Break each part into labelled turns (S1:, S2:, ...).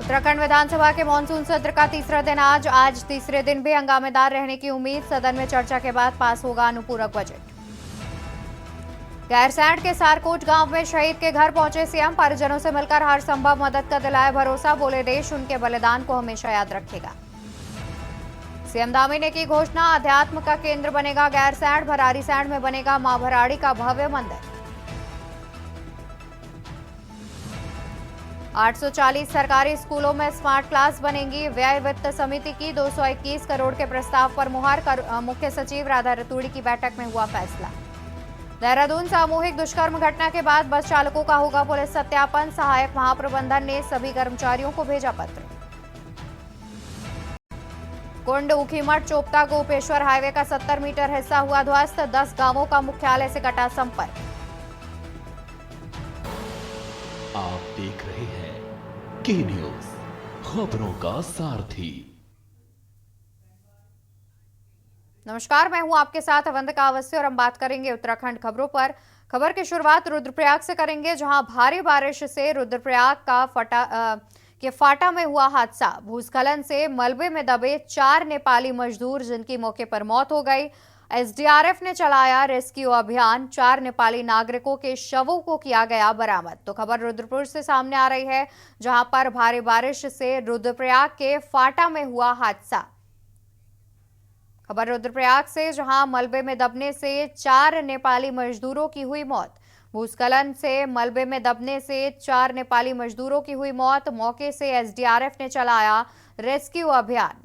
S1: उत्तराखंड विधानसभा के मानसून सत्र का तीसरा दिन आज तीसरे दिन भी हंगामेदार रहने की उम्मीद। सदन में चर्चा के बाद पास होगा अनुपूरक बजट। गैरसैंण के सारकोट गांव में शहीद के घर पहुंचे सीएम। परिजनों से मिलकर हर संभव मदद का दिलाया भरोसा। बोले देश उनके बलिदान को हमेशा याद रखेगा। सीएम धामी ने की घोषणा, अध्यात्म का केंद्र बनेगा गैरसैंण। भराड़ीसैंण में बनेगा मां भराड़ी का भव्य मंदिर। 840 सरकारी स्कूलों में स्मार्ट क्लास बनेंगी। व्यय वित्त समिति की 221 करोड़ के प्रस्ताव पर मुहर। मुख्य सचिव राधा रतूड़ी की बैठक में हुआ फैसला। देहरादून सामूहिक दुष्कर्म घटना के बाद बस चालकों का होगा पुलिस सत्यापन। सहायक महाप्रबंधन ने सभी कर्मचारियों को भेजा पत्र। कुंड ऊखीमठ चोपता गोपेश्वर हाईवे का 70 मीटर हिस्सा हुआ ध्वस्त। 10 गांवों का मुख्यालय से कटा संपर्क।
S2: आप देख रहे हैं के न्यूज, खबरों का सारथी।
S1: नमस्कार, मैं हूं आपके साथ अवंतिका अवस्थी और हम बात करेंगे उत्तराखंड खबरों पर। खबर की शुरुआत रुद्रप्रयाग से करेंगे, जहां भारी बारिश से रुद्रप्रयाग का फाटा में हुआ हादसा। भूस्खलन से मलबे में दबे 4 नेपाली मजदूर, जिनकी मौके पर मौत हो गई। एसडीआरएफ ने चलाया रेस्क्यू अभियान। 4 नेपाली नागरिकों के शवों को किया गया बरामद। तो खबर रुद्रपुर से सामने आ रही है, जहां पर भारी बारिश से रुद्रप्रयाग के फाटा में हुआ हादसा। खबर रुद्रप्रयाग से, जहां मलबे में दबने से 4 नेपाली मजदूरों की हुई मौत। भूस्खलन से मलबे में दबने से 4 नेपाली मजदूरों की हुई मौत। मौके से एसडीआरएफ ने चलाया रेस्क्यू अभियान।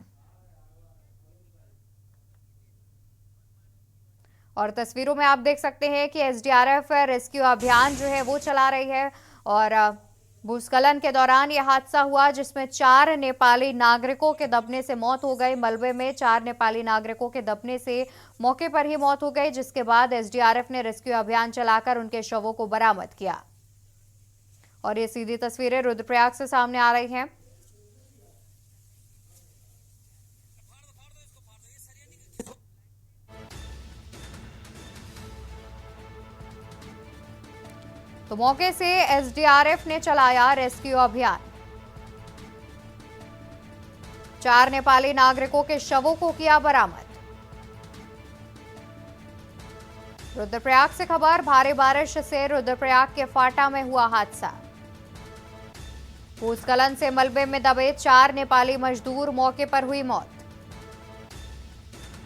S1: और तस्वीरों में आप देख सकते हैं कि एसडीआरएफ रेस्क्यू अभियान जो है वो चला रही है। और भूस्खलन के दौरान यह हादसा हुआ, जिसमें 4 नेपाली नागरिकों के दबने से मौत हो गई। मलबे में 4 नेपाली नागरिकों के दबने से मौके पर ही मौत हो गई, जिसके बाद एसडीआरएफ ने रेस्क्यू अभियान चलाकर उनके शवों को बरामद किया। और ये सीधी तस्वीरें रुद्रप्रयाग से सामने आ रही हैं। तो मौके से एसडीआरएफ ने चलाया रेस्क्यू अभियान। 4 नेपाली नागरिकों के शवों को किया बरामद। रुद्रप्रयाग से खबर, भारी बारिश से रुद्रप्रयाग के फाटा में हुआ हादसा। भूस्खलन से मलबे में दबे 4 नेपाली मजदूर, मौके पर हुई मौत।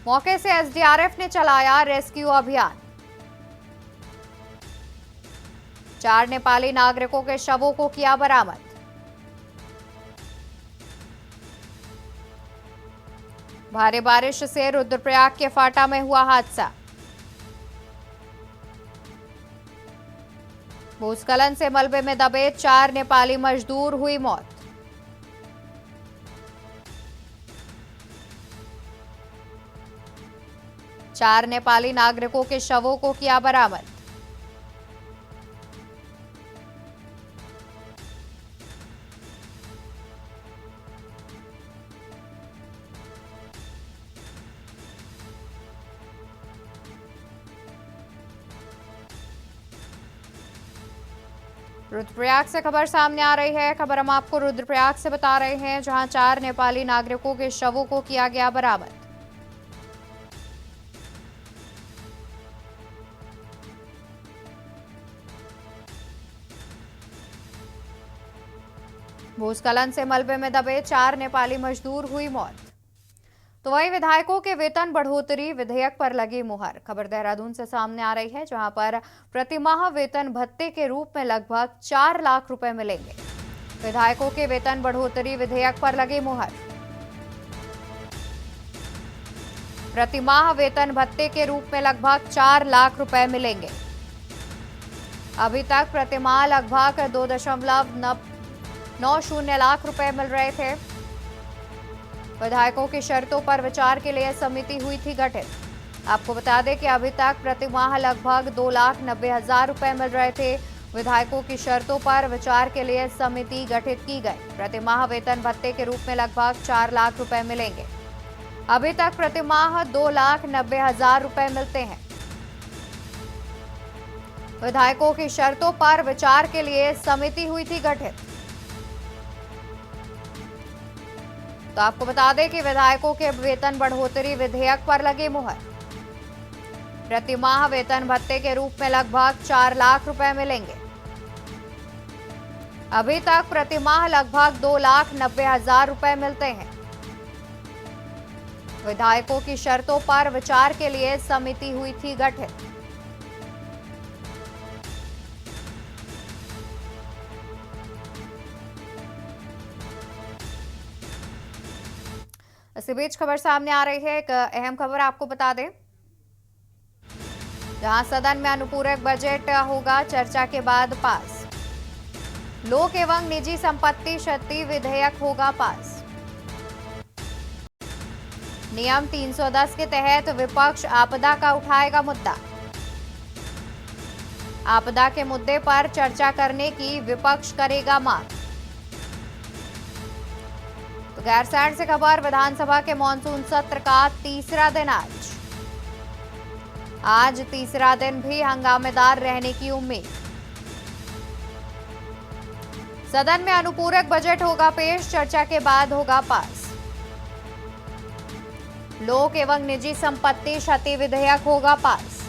S1: मौके से एसडीआरएफ ने चलाया रेस्क्यू अभियान। 4 नेपाली नागरिकों के शवों को किया बरामद। भारी बारिश से रुद्रप्रयाग के फाटा में हुआ हादसा। भूस्खलन से मलबे में दबे 4 नेपाली मजदूर, हुई मौत। चार नेपाली नागरिकों के शवों को किया बरामद। रुद्रप्रयाग से खबर सामने आ रही है। खबर हम आपको रुद्रप्रयाग से बता रहे हैं, जहां 4 नेपाली नागरिकों के शवों को किया गया बरामद। भूस्खलन से मलबे में दबे 4 नेपाली मजदूर, हुई मौत। तो वहीं विधायकों के वेतन बढ़ोतरी विधेयक पर लगी मुहर। खबर देहरादून से सामने आ रही है, जहां पर प्रतिमाह वेतन भत्ते के रूप में लगभग 4 लाख रुपए मिलेंगे। विधायकों के वेतन बढ़ोतरी विधेयक पर लगी मुहर। प्रतिमाह वेतन भत्ते के रूप में लगभग 4 लाख रुपए मिलेंगे। अभी तक प्रतिमाह लगभग 2.90 लाख रुपए मिल रहे थे। विधायकों की शर्तों पर विचार के लिए समिति हुई थी गठित। आपको बता दें कि अभी तक प्रतिमाह लगभग 2,90,000 रुपए मिल रहे थे। विधायकों की शर्तों पर विचार के लिए समिति गठित की गई। प्रतिमाह वेतन भत्ते के रूप में लगभग 4 लाख रुपए मिलेंगे। अभी तक प्रतिमाह 2,90,000 रुपए मिलते हैं। विधायकों की शर्तों पर विचार के लिए समिति हुई थी गठित। तो आपको बता दें कि विधायकों के वेतन बढ़ोतरी विधेयक पर लगी मुहर। प्रति माह वेतन भत्ते के रूप में लगभग 4 लाख रुपए मिलेंगे। अभी तक प्रति माह लगभग 2,90,000 रुपए मिलते हैं। विधायकों की शर्तों पर विचार के लिए समिति हुई थी गठित। इसी बीच खबर सामने आ रही है, एक अहम खबर आपको बता दें, जहां सदन में अनुपूरक बजट होगा चर्चा के बाद पास। लोक एवं निजी संपत्ति क्षति विधेयक होगा पास। नियम 310 के तहत विपक्ष आपदा का उठाएगा मुद्दा। आपदा के मुद्दे पर चर्चा करने की विपक्ष करेगा मांग। तो गैरसैंण से खबर, विधानसभा के मॉनसून सत्र का तीसरा दिन आज तीसरा दिन भी हंगामेदार रहने की उम्मीद। सदन में अनुपूरक बजट होगा पेश, चर्चा के बाद होगा पास। लोक एवं निजी संपत्ति क्षति विधेयक होगा पास।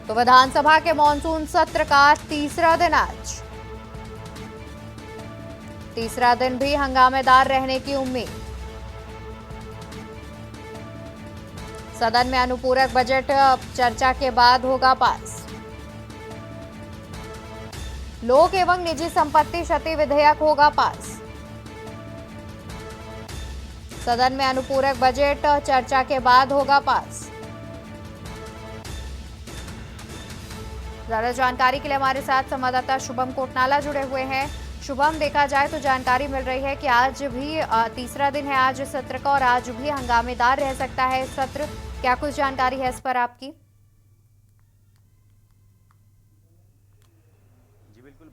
S1: तो विधानसभा के मॉनसून सत्र का तीसरा दिन आज, तीसरा दिन भी हंगामेदार रहने की उम्मीद। सदन में अनुपूरक बजट चर्चा के बाद होगा पास। लोक एवं निजी संपत्ति क्षति विधेयक होगा पास। सदन में अनुपूरक बजट चर्चा के बाद होगा पास। ज्यादा जानकारी के लिए हमारे साथ संवाददाता शुभम कोटनाला जुड़े हुए हैं। शुभम, देखा जाए तो जानकारी मिल रही है कि आज भी तीसरा दिन है आज सत्र का, और आज भी हंगामेदार रह सकता है सत्र। क्या कुछ जानकारी है इस पर आपकी?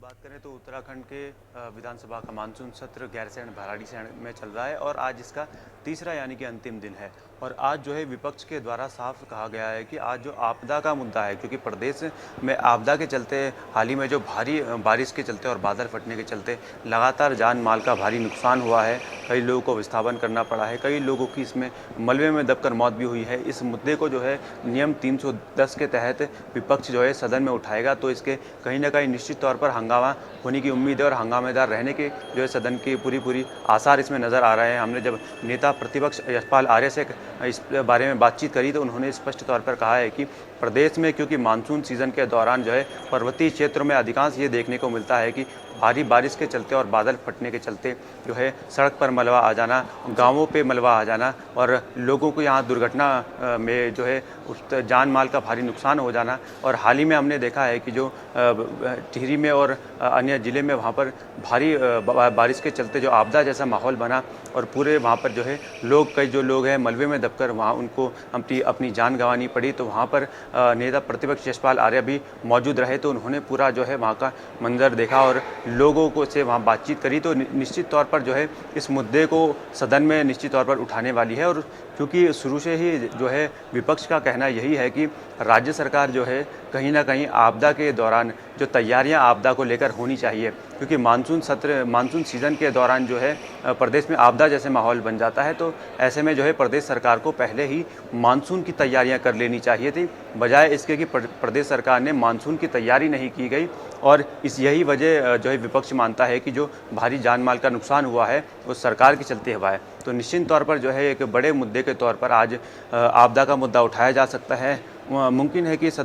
S3: बात करें तो उत्तराखंड के विधानसभा का मानसून सत्र गैरसैंण भराड़ीसैंण में चल रहा है और आज इसका तीसरा यानी कि अंतिम दिन है। और आज जो है विपक्ष के द्वारा साफ कहा गया है कि आज जो आपदा का मुद्दा है, क्योंकि प्रदेश में आपदा के चलते हाल ही में जो भारी बारिश के चलते और बादल फटने के चलते लगातार जान माल का भारी नुकसान हुआ है। कई लोगों को विस्थापन करना पड़ा है, कई लोगों की इसमें मलबे में दबकर मौत भी हुई है। इस मुद्दे को जो है नियम 310 के तहत विपक्ष जो है सदन में उठाएगा, तो इसके कहीं ना कहीं निश्चित तौर पर हंगामा होने की उम्मीद है और हंगामेदार रहने के जो है सदन की पूरी आसार इसमें नज़र आ रहे हैं। हमने जब नेता प्रतिपक्ष यशपाल आर्य से इस बारे में बातचीत करी तो उन्होंने स्पष्ट तौर पर कहा है कि प्रदेश में क्योंकि मानसून सीजन के दौरान जो है पर्वतीय क्षेत्रों में अधिकांश ये देखने को मिलता है कि भारी बारिश के चलते और बादल फटने के चलते जो है सड़क पर मलबा आ जाना, गांवों पे मलबा आ जाना और लोगों को यहाँ दुर्घटना में जो है उस जान माल का भारी नुकसान हो जाना। और हाल ही में हमने देखा है कि जो टिहरी में और अन्य ज़िले में वहाँ पर भारी बारिश के चलते जो आपदा जैसा माहौल बना और पूरे वहाँ पर जो है कई जो लोग हैं मलबे में दबकर वहाँ उनको अपनी जान गंवानी पड़ी। तो वहाँ पर नेता प्रतिपक्ष यशपाल आर्य भी मौजूद रहे, तो उन्होंने पूरा जो है वहाँ का मंजर देखा और लोगों को से वहाँ बातचीत करी। तो निश्चित तौर पर जो है इस मुद्दे को सदन में निश्चित तौर पर उठाने वाली है। और क्योंकि शुरू से ही जो है विपक्ष का कहना यही है कि राज्य सरकार जो है कहीं ना कहीं आपदा के दौरान जो तैयारियां आपदा को लेकर होनी चाहिए, क्योंकि मानसून सीजन के दौरान जो है प्रदेश में आपदा जैसे माहौल बन जाता है। तो ऐसे में जो है प्रदेश सरकार को पहले ही मानसून की तैयारियां कर लेनी चाहिए थी, बजाय इसके कि प्रदेश सरकार ने मानसून की तैयारी नहीं की गई। और यही वजह जो है विपक्ष मानता है कि जो भारी जान माल का नुकसान हुआ है वो सरकार के चलते हुआ है। तो निश्चित तौर पर जो है एक बड़े मुद्दे के तौर पर आज आपदा का मुद्दा उठाया जा सकता है। मुमकिन है कि इस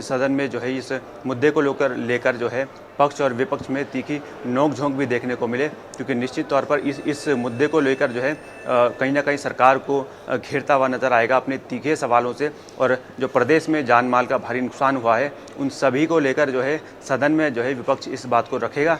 S3: सदन में जो है इस मुद्दे को लेकर जो है पक्ष और विपक्ष में तीखी नोक-झोंक भी देखने को मिले, क्योंकि निश्चित तौर पर इस मुद्दे को लेकर जो है कहीं ना कहीं सरकार को घेरता हुआ नजर आएगा अपने तीखे सवालों से। और जो प्रदेश में जान माल का भारी नुकसान हुआ है उन सभी को लेकर जो है सदन में जो है विपक्ष इस बात को रखेगा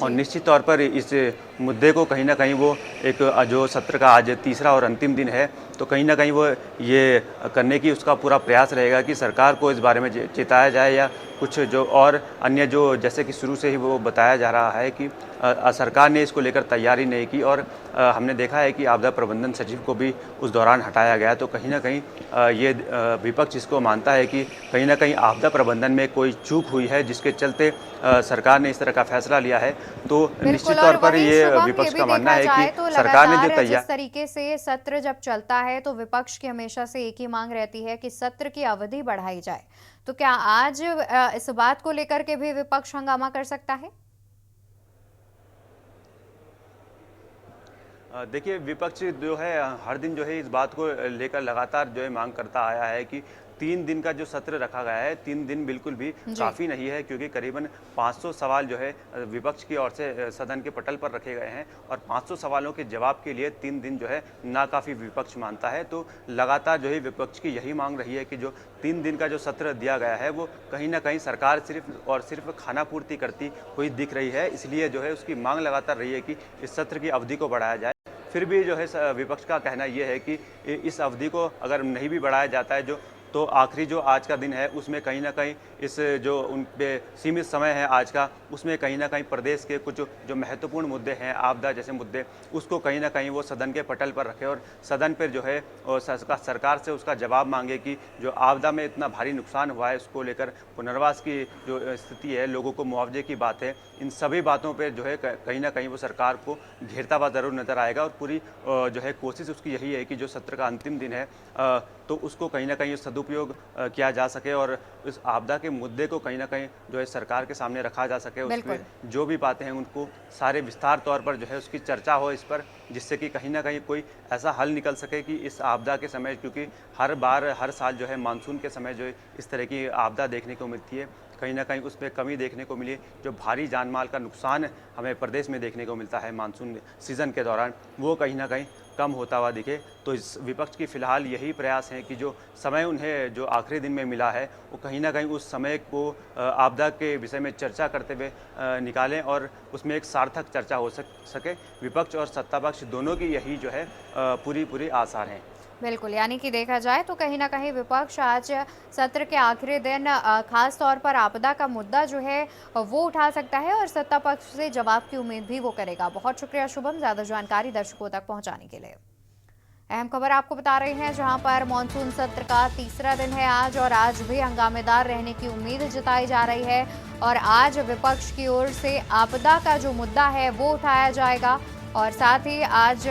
S3: और निश्चित तौर पर इस मुद्दे को कहीं ना कहीं वो एक जो सत्र का आज तीसरा और अंतिम दिन है, तो कहीं ना कहीं वो ये करने की उसका पूरा प्रयास रहेगा कि सरकार को इस बारे में चेताया जाए या कुछ जो और अन्य जो जैसे कि शुरू से ही वो बताया जा रहा है कि सरकार ने इसको लेकर तैयारी नहीं की और हमने देखा है कि आपदा प्रबंधन सचिव को भी उस दौरान हटाया गया। तो कहीं ना कहीं ये विपक्ष इसको मानता है कि कहीं ना कहीं आपदा प्रबंधन में कोई चूक हुई है जिसके चलते सरकार ने इस तरह का फैसला लिया है। तो निश्चित तौर पर ये
S1: शुभम, ये
S3: विपक्ष
S1: भी
S3: का मानना
S1: देखा
S3: है
S1: जाए
S3: कि
S1: तो
S3: सरकार ने जो
S1: लगातार
S3: तैयार
S1: जिस तरीके से सत्र जब चलता है तो विपक्ष की हमेशा से एक ही मांग रहती है कि सत्र की अवधि बढ़ाई जाए। तो क्या आज इस बात को लेकर के भी विपक्ष हंगामा कर सकता है?
S3: देखिए, विपक्ष जो है हर दिन जो है इस बात को लेकर लगातार जो है मांग करता आया है कि 3 दिन का जो सत्र रखा गया है, 3 दिन बिल्कुल भी
S1: जी।
S3: काफ़ी नहीं है, क्योंकि करीबन 500 सवाल जो है विपक्ष की ओर से सदन के पटल पर रखे गए हैं और 500 सवालों के जवाब के लिए 3 दिन जो है नाकाफ़ी विपक्ष मानता है। तो लगातार जो है विपक्ष की यही मांग रही है कि जो 3 दिन का जो सत्र दिया गया है, वो कहीं न कहीं सरकार सिर्फ़ और सिर्फ़ खानापूर्ति करती हुई दिख रही है। इसलिए जो है उसकी मांग लगातार रही है कि इस सत्र की अवधि को बढ़ाया जाए। फिर भी जो है विपक्ष का कहना ये है कि इस अवधि को अगर नहीं भी बढ़ाया जाता है, जो तो आखिरी जो आज का दिन है उसमें कहीं न कहीं इस जो उन पे सीमित समय है आज का, उसमें कहीं न कहीं प्रदेश के कुछ जो महत्वपूर्ण मुद्दे हैं, आपदा जैसे मुद्दे, उसको कहीं न कहीं वो सदन के पटल पर रखे और सदन पर जो है और सरकार से उसका जवाब मांगे कि जो आपदा में इतना भारी नुकसान हुआ है उसको लेकर पुनर्वास की जो स्थिति है, लोगों को मुआवजे की बात है, इन सभी बातों पे जो है कहीं न कहीं वो सरकार को घेरता हुआ ज़रूर नज़र आएगा। और पूरी जो है कोशिश उसकी यही है कि जो सत्र का अंतिम दिन है, तो उसको कहीं न कहीं सदुपयोग किया जा सके और इस आपदा के मुद्दे को कहीं न कहीं जो है सरकार के सामने रखा जा सके। उसमें जो भी बातें हैं उनको सारे विस्तार तौर पर जो है उसकी चर्चा हो इस पर, जिससे कि कहीं न कहीं कोई ऐसा हल निकल सके कि इस आपदा के समय, क्योंकि हर बार हर साल जो है मानसून के समय जो है इस तरह की आपदा देखने को मिलती है, कहीं न कहीं उसमें कमी देखने को मिली। जो भारी जान-माल का नुकसान हमें प्रदेश में देखने को मिलता है मानसून सीज़न के दौरान, वो कहीं न कहीं कम होता हुआ दिखे। तो इस विपक्ष की फ़िलहाल यही प्रयास है कि जो समय उन्हें जो आखिरी दिन में मिला है, वो कहीं न कहीं उस समय को आपदा के विषय में चर्चा करते हुए निकालें और उसमें एक सार्थक चर्चा हो सके। विपक्ष और सत्तापक्ष दोनों की यही जो है पूरी आसार हैं।
S1: बिल्कुल, यानी कि देखा जाए तो कहीं न कहीं विपक्ष आज सत्र के आखिरी दिन खास तौर पर आपदा का मुद्दा जो है वो उठा सकता है और सत्ता पक्ष से जवाब की उम्मीद भी वो करेगा। बहुत शुक्रिया शुभम, ज़्यादा जानकारी दर्शकों तक पहुंचाने के लिए। अहम खबर आपको बता रहे हैं, जहां पर मानसून सत्र का तीसरा दिन है आज और आज भी हंगामेदार रहने की उम्मीद जताई जा रही है और आज विपक्ष की ओर से आपदा का जो मुद्दा है वो उठाया जाएगा और साथ ही आज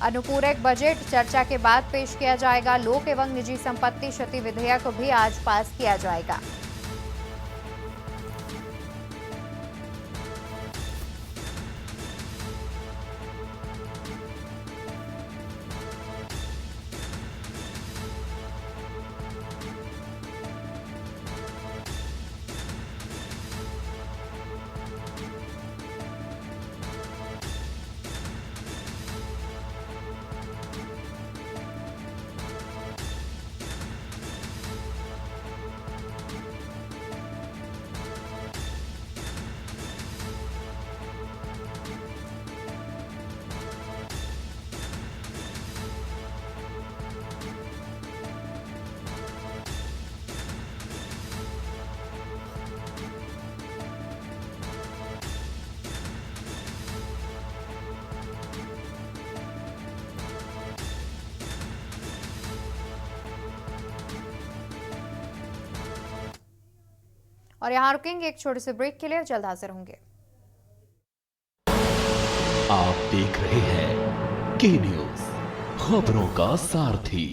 S1: अनुपूरक बजट चर्चा के बाद पेश किया जाएगा। लोक एवं निजी संपत्ति क्षति विधेयक भी आज पास किया जाएगा। और यहाँ रुकेंगे एक छोटे से ब्रेक के लिए, जल्द हाजिर होंगे।
S2: आप देख रहे हैं के न्यूज, खबरों का सारथी।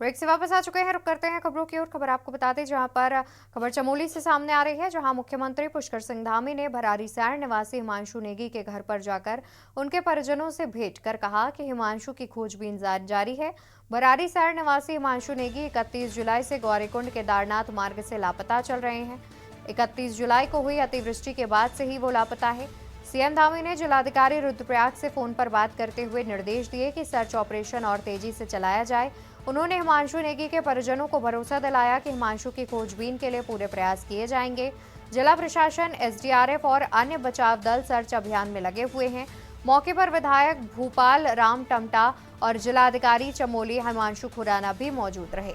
S1: ब्रेक से वापस आ चुके हैं, रुक करते हैं खबरों की ओर। खबर आपको बता दें, जहां पर खबर चमोली से सामने आ रही है, जहां मुख्यमंत्री पुष्कर सिंह धामी ने भराड़ीसैंण निवासी हिमांशु नेगी के घर पर जाकर उनके परिजनों से भेंट कर कहा कि हिमांशु की खोजबीन जारी है। भराड़ीसैंण निवासी हिमांशु नेगी 31 जुलाई से गौरीकुंड केदारनाथ मार्ग से लापता चल रहे हैं। 31 जुलाई को हुई अतिवृष्टि के बाद से ही वो लापता है। सीएम धामी ने जिलाधिकारी रुद्रप्रयाग से फोन पर बात करते हुए निर्देश दिए कि सर्च ऑपरेशन और तेजी से चलाया जाए। उन्होंने हिमांशु नेगी के परिजनों को भरोसा दिलाया कि हिमांशु की खोजबीन के लिए पूरे प्रयास किए जाएंगे। जिला प्रशासन, एसडीआरएफ और अन्य बचाव दल सर्च अभियान में लगे हुए हैं। मौके पर विधायक भूपाल राम टमटा और जिलाधिकारी चमोली हिमांशु खुराना भी मौजूद रहे।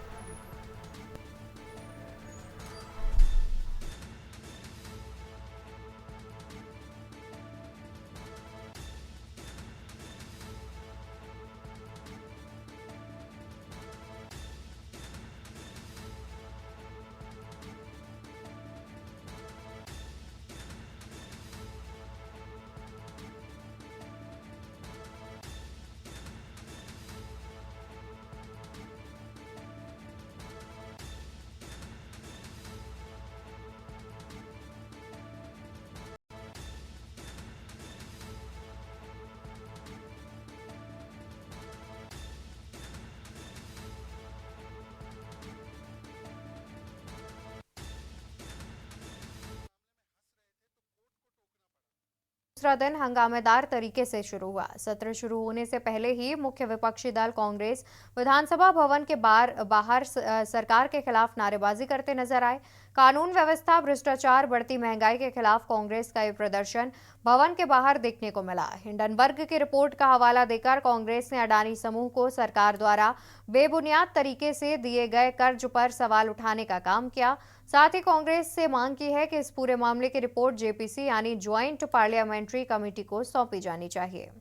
S1: दूसरा दिन हंगामेदार तरीके से शुरू हुआ। सत्र शुरू होने से पहले ही मुख्य विपक्षी दल कांग्रेस विधानसभा भवन के बाहर सरकार के खिलाफ नारेबाजी करते नजर आए। कानून व्यवस्था, भ्रष्टाचार, बढ़ती महंगाई के खिलाफ कांग्रेस का ये प्रदर्शन भवन के बाहर देखने को मिला। हिंडनबर्ग की रिपोर्ट का हवाला देकर कांग्रेस ने अडानी समूह को सरकार द्वारा बेबुनियाद तरीके से दिए गए कर्ज पर सवाल उठाने का काम किया। साथ ही कांग्रेस से मांग की है कि इस पूरे मामले की रिपोर्ट जेपीसी यानी ज्वाइंट पार्लियामेंट्री कमेटी को सौंपी जानी चाहिए।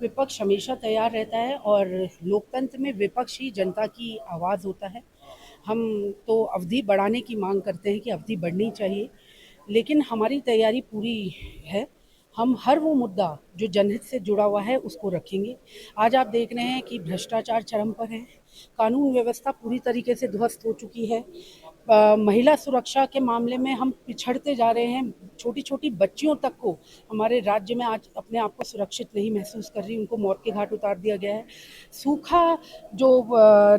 S4: विपक्ष हमेशा तैयार रहता है और लोकतंत्र में विपक्ष ही जनता की आवाज़ होता है। हम तो अवधि बढ़ाने की मांग करते हैं कि अवधि बढ़नी चाहिए, लेकिन हमारी तैयारी पूरी है। हम हर वो मुद्दा जो जनहित से जुड़ा हुआ है उसको रखेंगे। आज आप देख रहे हैं कि भ्रष्टाचार चरम पर है, कानून व्यवस्था पूरी तरीके से ध्वस्त हो चुकी है। महिला सुरक्षा के मामले में हम पिछड़ते जा रहे हैं। छोटी छोटी बच्चियों तक को हमारे राज्य में आज अपने आप को सुरक्षित नहीं महसूस कर रही, उनको मौत के घाट उतार दिया गया है। सूखा जो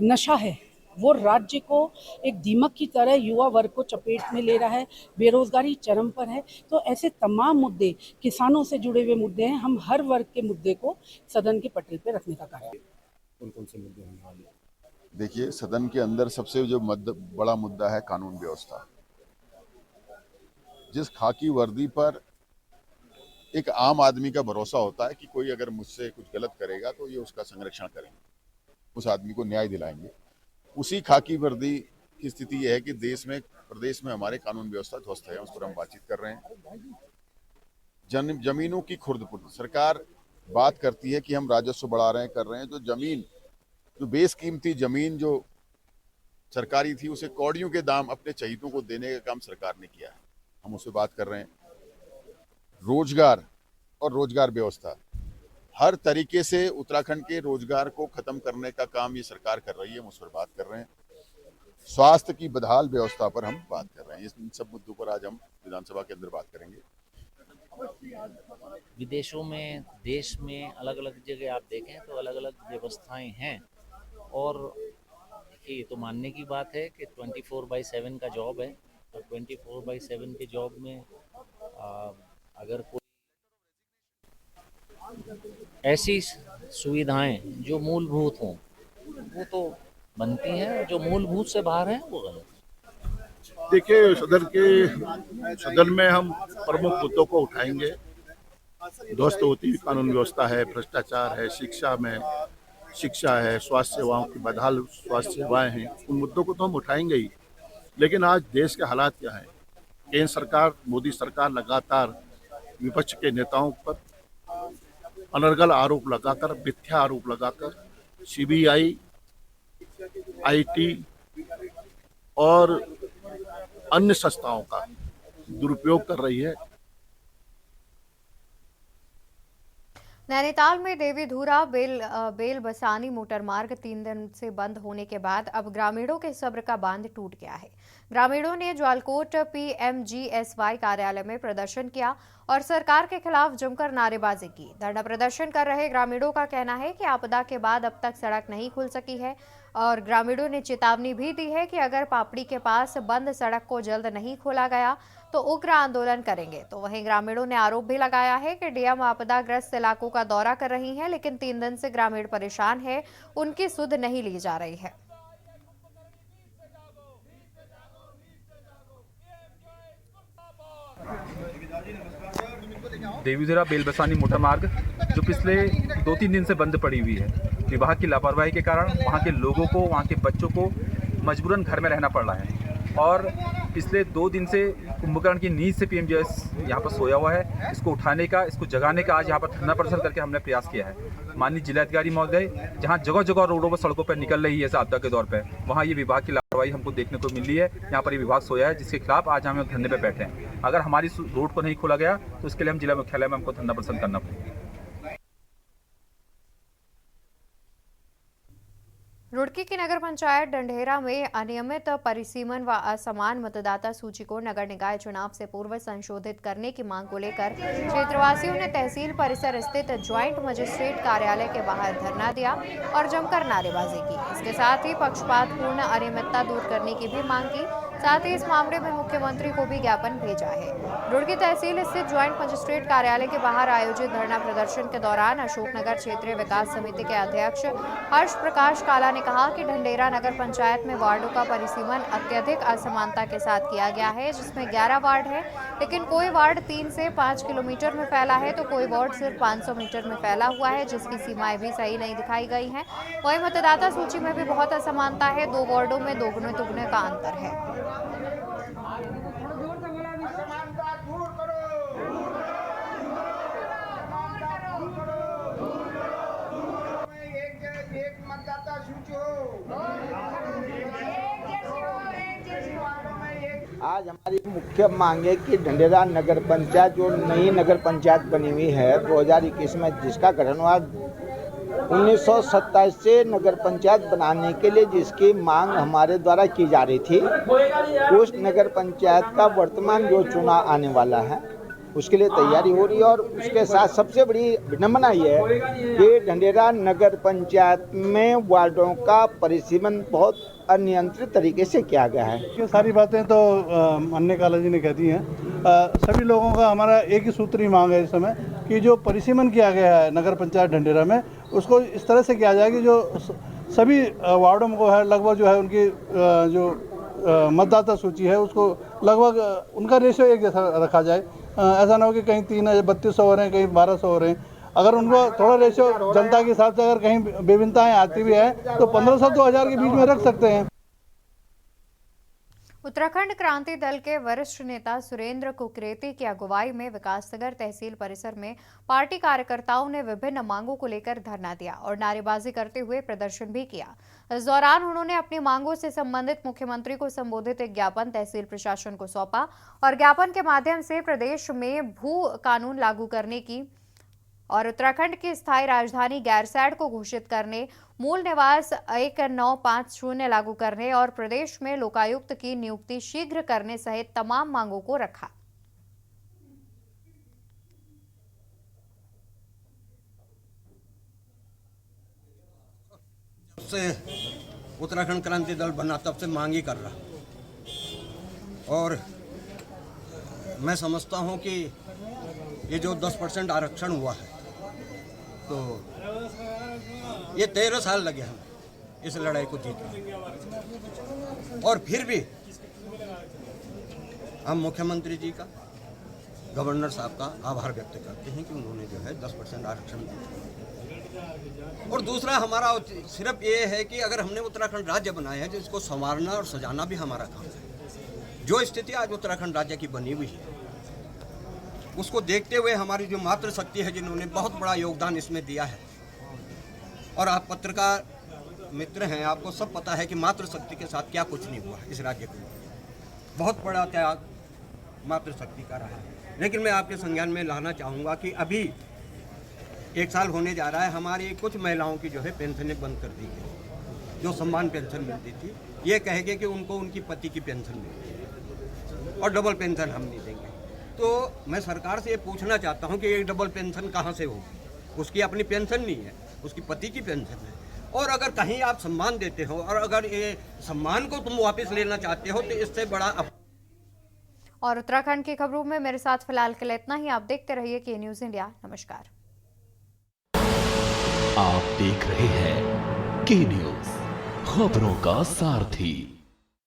S4: नशा है वो राज्य को एक दीमक की तरह युवा वर्ग को चपेट में ले रहा है। बेरोजगारी चरम पर है। तो ऐसे तमाम मुद्दे, किसानों से जुड़े हुए मुद्दे हैं, हम हर वर्ग के मुद्दे को सदन की पटरी पर रखने का कार्य।
S5: कौन से मुद्दे होने वाले?
S6: देखिए, सदन के अंदर सबसे जो बड़ा मुद्दा है कानून व्यवस्था। जिस खाकी वर्दी पर एक आम आदमी का भरोसा होता है कि कोई अगर मुझसे कुछ गलत करेगा तो ये उसका संरक्षण करेंगे, उस आदमी को न्याय दिलाएंगे, उसी खाकी वर्दी की स्थिति यह है कि प्रदेश में हमारे कानून व्यवस्था ध्वस्त है। उस पर हम बातचीत कर रहे हैं। जमीनों की खुर्द-पुर्द सरकार बात करती है कि हम राजस्व बढ़ा रहे हैं, कर रहे हैं। जो बेशकीमती जमीन जो सरकारी थी उसे कौड़ियों के दाम अपने चहीतों को देने का काम सरकार ने किया है। हम उससे बात कर रहे हैं। रोजगार और रोजगार व्यवस्था, हर तरीके से उत्तराखंड के रोजगार को खत्म करने का काम ये सरकार कर रही है, हम उस पर बात कर रहे हैं। स्वास्थ्य की बदहाल व्यवस्था पर हम बात कर रहे हैं। इन सब मुद्दों पर आज हम विधानसभा के अंदर बात करेंगे।
S7: विदेशों में, देश में अलग अलग जगह आप देखें तो अलग अलग व्यवस्थाएं हैं, और देखिए ये तो मानने की बात है कि 24/7 का जॉब है, और 24/7 के जॉब में अगर कोई ऐसी सुविधाएं जो मूलभूत हों वो तो बनती हैं, जो मूलभूत से बाहर हैं वो गलत।
S5: देखिए, सदन में हम प्रमुख मुद्दों को उठाएंगे। ध्वस्त होती हुई कानून व्यवस्था है, भ्रष्टाचार है, शिक्षा है, स्वास्थ्य सेवाओं की बदहाल स्वास्थ्य सेवाएं हैं, उन मुद्दों को तो हम उठाएंगे ही। लेकिन आज देश के हालात क्या है? केंद्र सरकार, मोदी सरकार लगातार विपक्ष के नेताओं पर अनर्गल आरोप लगाकर, मिथ्या आरोप लगाकर सीबीआई, आईटी और अन्य संस्थाओं का दुरुपयोग कर रही है।
S1: नैनीताल में देवीधुरा बेल बसानी मोटर मार्ग 3 दिन से बंद होने के बाद अब ग्रामीणों के सब्र का बांध टूट गया है। ग्रामीणों ने ज्वालकोट पीएमजीएसवाई कार्यालय में प्रदर्शन किया और सरकार के खिलाफ जमकर नारेबाजी की। धरना प्रदर्शन कर रहे ग्रामीणों का कहना है कि आपदा के बाद अब तक सड़क नहीं खुल सकी है, और ग्रामीणों ने चेतावनी भी दी है कि अगर पापड़ी के पास बंद सड़क को जल्द नहीं खोला गया तो उग्र आंदोलन करेंगे। तो वहीं ग्रामीणों ने आरोप भी लगाया है कि डीएम आपदाग्रस्त इलाकों का दौरा कर रही हैं, लेकिन 3 दिन से ग्रामीण परेशान है, उनकी सुध नहीं ली जा रही है।
S8: देवीधुरा बेलबसानी मोटर मार्ग जो पिछले 2-3 दिन से बंद पड़ी हुई है, विभाग की लापरवाही के कारण वहां के लोगों को, वहां के बच्चों को मजबूरन घर में रहना पड़ रहा है। और पिछले 2 दिन से कुंभकर्ण की नींद से पीएमजीएस यहाँ पर सोया हुआ है। इसको उठाने का, इसको जगाने का आज यहाँ पर धरना प्रदर्शन करके हमने प्रयास किया है। माननीय जिलाधिकारी महोदय जहाँ जगह जगह रोडों पर, सड़कों पर निकल रही है आपदा के दौर पर, वहाँ ये विभाग की लापरवाही हमको देखने को मिल रही है। यहाँ पर ये विभाग सोया है, जिसके खिलाफ आज हम धरने पर बैठे हैं। अगर हमारी रोड को नहीं खोला गया तो उसके लिए हम जिला मुख्यालय में हमको धरना प्रदर्शन करना पड़ेगा।
S1: रुड़की की नगर पंचायत ढंढेरा में अनियमित परिसीमन व असमान मतदाता सूची को नगर निकाय चुनाव से पूर्व संशोधित करने की मांग को लेकर क्षेत्रवासियों ने तहसील परिसर स्थित ज्वाइंट मजिस्ट्रेट कार्यालय के बाहर धरना दिया और जमकर नारेबाजी की। इसके साथ ही पक्षपातपूर्ण अनियमितता दूर करने की भी मांग की। साथ ही इस मामले में मुख्यमंत्री को भी ज्ञापन भेजा है। रुड़की तहसील स्थित ज्वाइंट मजिस्ट्रेट कार्यालय के बाहर आयोजित धरना प्रदर्शन के दौरान अशोकनगर क्षेत्रीय विकास समिति के अध्यक्ष हर्ष प्रकाश काला ने कहा कि ढंढेरा नगर पंचायत में वार्डों का परिसीमन अत्यधिक असमानता के साथ किया गया है, जिसमें 11 वार्ड है, लेकिन कोई वार्ड 3 से 5 किलोमीटर में फैला है तो कोई वार्ड सिर्फ 500 मीटर में फैला हुआ है, जिसकी सीमाएं भी सही नहीं दिखाई गई हैं। वहीं मतदाता सूची में भी बहुत असमानता है, 2 वार्डों में दोगुने दुगने का अंतर है।
S9: आज हमारी मुख्य मांग है कि ढंढेरा नगर पंचायत जो नई नगर पंचायत बनी हुई है 2021 में, जिसका गठन हुआ 1927 से नगर पंचायत बनाने के लिए, जिसकी मांग हमारे द्वारा की जा रही थी, उस नगर पंचायत का वर्तमान जो चुनाव आने वाला है उसके लिए तैयारी हो रही है। और उसके साथ सबसे बड़ी विडंबना ये है कि ढंढेरा नगर पंचायत में वार्डों का परिसीमन बहुत अनियंत्रित तरीके से किया गया है।
S10: ये सारी बातें तो अन्य काला जी ने कह दी हैं। सभी लोगों का हमारा एक ही सूत्र ही मांग है इस समय कि जो परिसीमन किया गया है नगर पंचायत ढंढेरा में, उसको इस तरह से किया जाए कि जो सभी वार्डों को है लगभग जो है उनकी जो मतदाता सूची है उसको लगभग उनका रेशियो एक जैसा रखा जाए। ऐसा ना हो कि कहीं 3200 हो रहे हैं, कहीं 1200 हो रहे हैं। अगर उनको थोड़ा रेशियो जनता के हिसाब से अगर कहीं विभिन्नताएं आती भी है तो 1500 to 1000 के बीच में रख सकते हैं।
S1: उत्तराखंड क्रांति दल के वरिष्ठ नेता सुरेंद्र कुकरेती की अगुवाई में विकासनगर तहसील परिसर में पार्टी कार्यकर्ताओं ने विभिन्न मांगों को लेकर धरना दिया और नारेबाजी करते हुए प्रदर्शन भी किया। इस दौरान उन्होंने अपनी मांगों से संबंधित मुख्यमंत्री को संबोधित एक ज्ञापन तहसील प्रशासन को सौंपा और ज्ञापन के माध्यम से प्रदेश में भू कानून लागू करने की और उत्तराखंड की स्थायी राजधानी गैरसैंण को घोषित करने, मूल निवास 1950 लागू करने और प्रदेश में लोकायुक्त की नियुक्ति शीघ्र करने सहित तमाम मांगों को रखा।
S11: जब से उत्तराखंड क्रांति दल बना तब से मांग ही कर रहा, और मैं समझता हूं कि ये जो 10% आरक्षण हुआ है तो ये 13 साल लगे हमें इस लड़ाई को जीतने, और फिर भी हम मुख्यमंत्री जी का, गवर्नर साहब का आभार व्यक्त करते हैं कि उन्होंने जो है 10% आरक्षण दिया। और दूसरा हमारा सिर्फ ये है कि अगर हमने उत्तराखंड राज्य बनाया है तो इसको संवारना और सजाना भी हमारा काम है। जो स्थिति आज उत्तराखंड राज्य की बनी हुई है उसको देखते हुए हमारी जो मातृशक्ति है, जिन्होंने बहुत बड़ा योगदान इसमें दिया है, और आप पत्रकार मित्र हैं, आपको सब पता है कि मातृशक्ति के साथ क्या कुछ नहीं हुआ इस राज्य को। बहुत बड़ा त्याग मातृशक्ति का रहा है। लेकिन मैं आपके संज्ञान में लाना चाहूँगा कि अभी 1 साल होने जा रहा है, हमारी कुछ महिलाओं की जो है पेंशनें बंद कर दी गई। जो सम्मान पेंशन मिलती थी, ये कहेंगे कि उनको उनकी पति की पेंशन मिलती है और डबल पेंशन हम नहीं देंगे। तो मैं सरकार से ये पूछना चाहता हूँ कि ये डबल पेंशन कहाँ से होगी? उसकी अपनी पेंशन नहीं है, उसकी पति की पेंशन है। और अगर कहीं आप सम्मान देते हो और अगर ये सम्मान को तुम वापस लेना चाहते हो तो इससे बड़ा
S1: और उत्तराखंड की खबरों में मेरे साथ फिलहाल के लिए इतना ही। आप देखते रहिए के न्यूज़ इंडिया। नमस्कार।
S2: आप देख रहे हैं के न्यूज़, खबरों का सारथी।